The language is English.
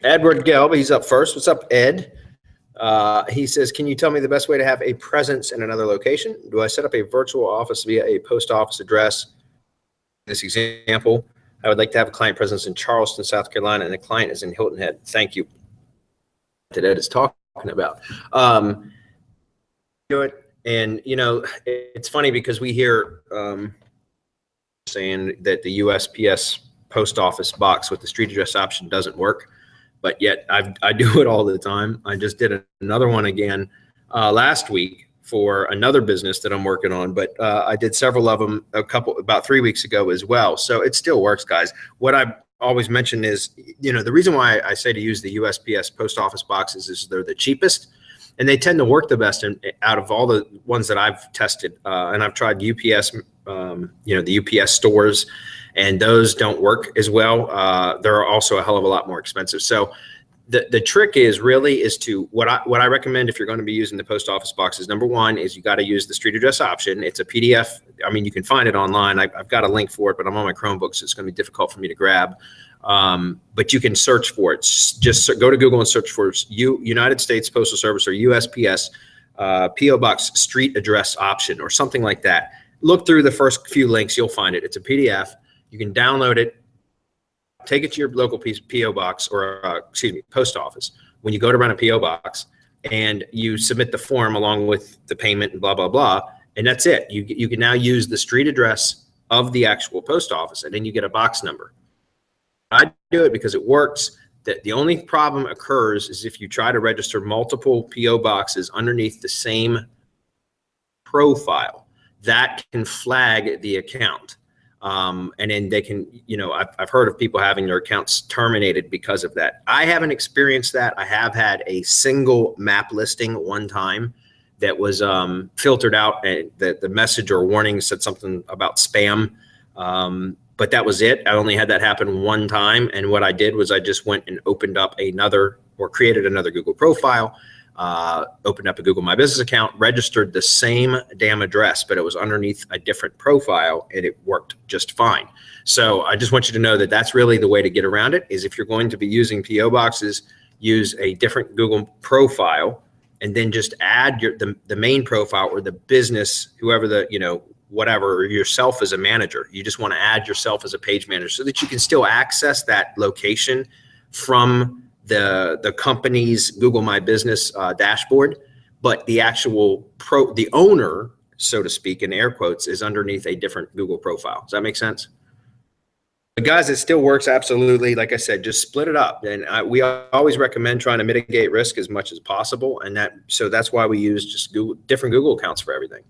Edward Gelb, he's up first. What's up, Ed? He says, can you tell me the best way to have a presence in another location? Do I set up a virtual office via a post office address? This example, I would like to have a client presence in Charleston, South Carolina, and the client is in Hilton Head. Thank you. That Ed is talking about. Do it. And, you know, it's funny because we hear saying that the USPS post office box with the street address option doesn't work, but yet I do it all the time. I just did another one again last week for another business that I'm working on, but I did several of them about 3 weeks ago as well. So it still works, guys. What I always mention is, you know, the reason why I say to use the USPS post office boxes is they're the cheapest and they tend to work the best out of all the ones that I've tested. And I've tried UPS, you know, the UPS stores, and those don't work as well. They're also a hell of a lot more expensive. So the trick is to what I recommend if you're going to be using the post office boxes. Number one is you got to use the street address option. It's a PDF. I mean, you can find it online. I've got a link for it, but I'm on my Chromebook, so it's going to be difficult for me to grab. But you can search for it. Just go to Google and search for United States Postal Service or USPS PO Box street address option or something like that. Look through the first few links. You'll find it. It's a PDF. You can download it. Take it to your local PO box or excuse me, post office. When you go to run a PO box and you submit the form along with the payment and blah, blah, blah, and that's it. You can now use the street address of the actual post office, and then you get a box number. I do it because it works. The only problem occurs is if you try to register multiple PO boxes underneath the same profile. That can flag the account. And then they can, you know, I've heard of people having their accounts terminated because of that. I haven't experienced that. I have had a single map listing one time that was filtered out, and the message or warning said something about spam. But that was it. I only had that happen one time. And what I did was I just went and opened up created another Google profile, opened up a Google My Business account, registered the same damn address, but it was underneath a different profile, and it worked just fine. So I just want you to know that that's really the way to get around it, is if you're going to be using PO boxes, use a different Google profile, and then just add the main profile or the business, whoever the, you know, whatever, or yourself as a manager. You just want to add yourself as a page manager so that you can still access that location from the company's Google My Business dashboard, but the actual the owner, so to speak, in air quotes, is underneath a different Google profile. Does that make sense? But guys, it still works absolutely. Like I said, just split it up. And we always recommend trying to mitigate risk as much as possible. And so that's why we use just different Google accounts for everything.